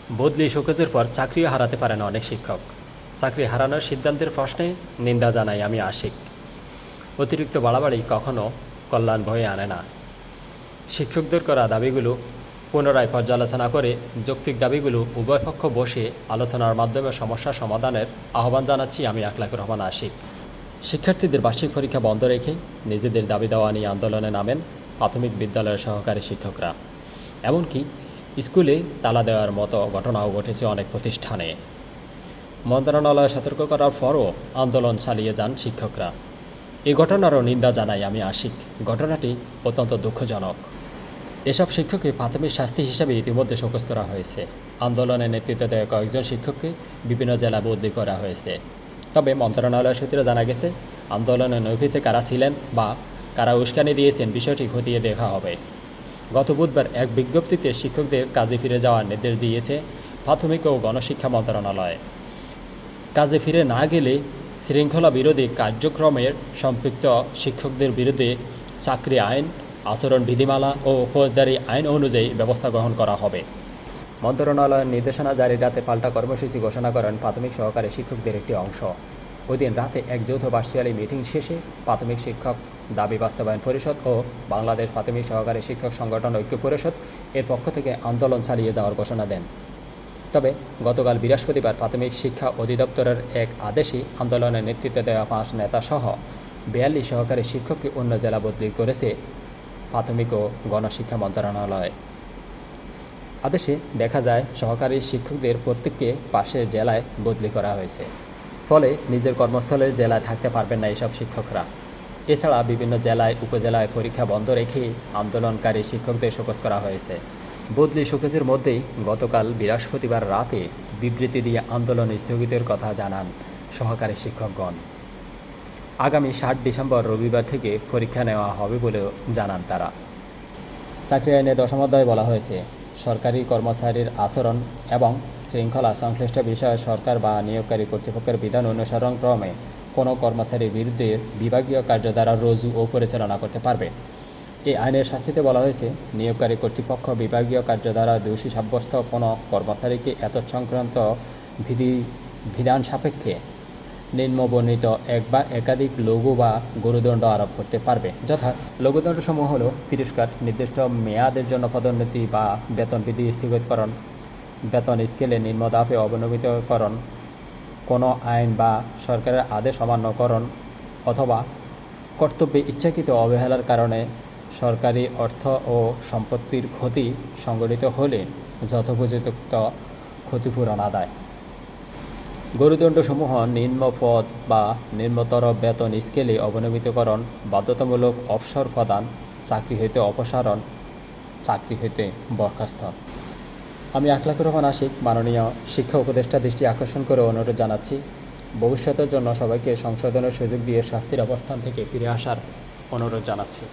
বদলি শোকেজের পর চাকরিও হারাতে পারেন অনেক শিক্ষক। চাকরি হারানোর সিদ্ধান্তের প্রশ্নে নিন্দা জানাই আমি আশিক। অতিরিক্ত বাড়াবাড়ি কখনো কল্যাণ বয়ে আনে না। শিক্ষকদের করা দাবিগুলো পুনরায় পর্যালোচনা করে যৌক্তিক দাবিগুলো উভয় পক্ষ বসে আলোচনার মাধ্যমে সমস্যা সমাধানের আহ্বান জানাচ্ছি আমি আখলাকুর রহমান আশিক। শিক্ষার্থীদের বার্ষিক পরীক্ষা বন্ধ রেখে নিজেদের দাবি দেওয়া নিয়ে আন্দোলনে নামেন প্রাথমিক বিদ্যালয়ের সহকারী শিক্ষকরা। এমনকি স্কুলে তালা দেওয়ার মতো ঘটনাও ঘটেছে অনেক প্রতিষ্ঠানে। মন্ত্রণালয় সতর্ক করার পরও আন্দোলন চালিয়ে যান শিক্ষকরা। এই ঘটনারও নিন্দা জানাই আমি আশিক। ঘটনাটি অত্যন্ত দুঃখজনক। এসব শিক্ষককে প্রাথমিক শাস্তি হিসাবে ইতিমধ্যে শোকজ করা হয়েছে। আন্দোলনের নেতৃত্ব দেওয়া কয়েকজন শিক্ষককে বিভিন্ন জেলা বদলি করা হয়েছে। তবে মন্ত্রণালয় সূত্রে জানা গেছে, আন্দোলনের নৈভিতে কারা ছিলেন বা কারা উস্কানি দিয়েছেন বিষয়টি খতিয়ে দেখা হবে। গত বুধবার এক বিজ্ঞপ্তিতে শিক্ষকদের কাজে ফিরে যাওয়ার নির্দেশ দিয়েছে প্রাথমিক ও গণশিক্ষা মন্ত্রণালয়। কাজে ফিরে না গেলে শৃঙ্খলা বিরোধী কার্যক্রমের সম্পৃক্ত শিক্ষকদের বিরুদ্ধে চাকরি আইন, আচরণ বিধিমালা ও ফৌজদারি আইন অনুযায়ী ব্যবস্থা গ্রহণ করা হবে। মন্ত্রণালয়ের নির্দেশনা জারির রাতে পাল্টা কর্মসূচি ঘোষণা করেন প্রাথমিক সহকারী শিক্ষকদের একটি অংশ। ওই দিন রাতে এক যৌথ ভার্চুয়ালি মিটিং শেষে প্রাথমিক শিক্ষক দাবি বাস্তবায়ন পরিষদ ও বাংলাদেশ প্রাথমিক সহকারী শিক্ষক সংগঠন ঐক্য পরিষদ এর পক্ষ থেকে আন্দোলন চালিয়ে যাওয়ার ঘোষণা দেন। তবে গতকাল বৃহস্পতিবার প্রাথমিক শিক্ষা অধিদপ্তরের এক আদেশে আন্দোলনের নেতৃত্ব দেওয়া 5 নেতাসহ 42 সহকারী শিক্ষককে অন্য জেলা বদলি করেছে প্রাথমিক ও গণশিক্ষা মন্ত্রণালয়। আদেশে দেখা যায় সহকারী শিক্ষকদের প্রত্যেককে পাশের জেলায় বদলি করা হয়েছে। ফলে নিজের কর্মস্থলে জেলায় থাকতে পারবেন না এসব শিক্ষকরা। এছাড়া বিভিন্ন জেলায় উপজেলায় পরীক্ষা বন্ধ রেখে আন্দোলনকারী শিক্ষকদের শোকজ করা হয়েছে। বদলি শোকেজের মধ্যেই গতকাল বৃহস্পতিবার রাতে বিবৃতি দিয়ে আন্দোলন স্থগিতের কথা জানান সহকারী শিক্ষকগণ। আগামী 7 ডিসেম্বর রবিবার থেকে পরীক্ষা নেওয়া হবে বলেও জানান তারা। চাকরি আইনে 10 অধ্যায়ে বলা হয়েছে, সরকারি কর্মচারীর আচরণ এবং শৃঙ্খলা সংশ্লিষ্ট বিষয়ে সরকার বা নিয়োগকারী কর্তৃপক্ষের বিধান অনুসরণ ক্রমে কোনো কর্মচারীর বিরুদ্ধে বিভাগীয় কার্যধারা রুজু ও পরিচালনা করতে পারবে। এই আইনের শাস্তিতে বলা হয়েছে, নিয়োগকারী কর্তৃপক্ষ বিভাগীয় কার্যধারা দোষী সাব্যস্ত কোনো কর্মচারীকে সংক্রান্ত বিধান সাপেক্ষে নিম্নবর্ণিত এক বা একাধিক লঘু বা গুরুদণ্ড আরোপ করতে পারবে। যথা লঘুদণ্ডসমূহ হল তিরস্কার, নির্দিষ্ট মেয়াদের জন্য পদোন্নতি বা বেতন বৃদ্ধি স্থগিতকরণ, বেতন স্কেলে নিম্ন ধাপে অবনমিতকরণ, কোনো আইন বা সরকারের আদেশ অমান্যকরণ অথবা কর্তব্যে ইচ্ছাকৃত অবহেলার কারণে সরকারি অর্থ ও সম্পত্তির ক্ষতি সংঘটিত হলে যথোপযুক্ত ক্ষতিপূরণ আদায়। গুরুদণ্ডসমূহ নিম্ন পদ বা নিম্নতর বেতন স্কেলে অবনমিতকরণ, বাধ্যতামূলক অবসর প্রদান, চাকরি হইতে অপসারণ, চাকরি হইতে বরখাস্ত। আমি আখলাকুর রহমান আশিক মাননীয় শিক্ষা উপদেষ্টা দৃষ্টি আকর্ষণ করে অনুরোধ জানাচ্ছি, ভবিষ্যতের জন্য সবাইকে সংশোধনের সুযোগ দিয়ে শাস্তির অবস্থান থেকে ফিরে আসার অনুরোধ জানাচ্ছি।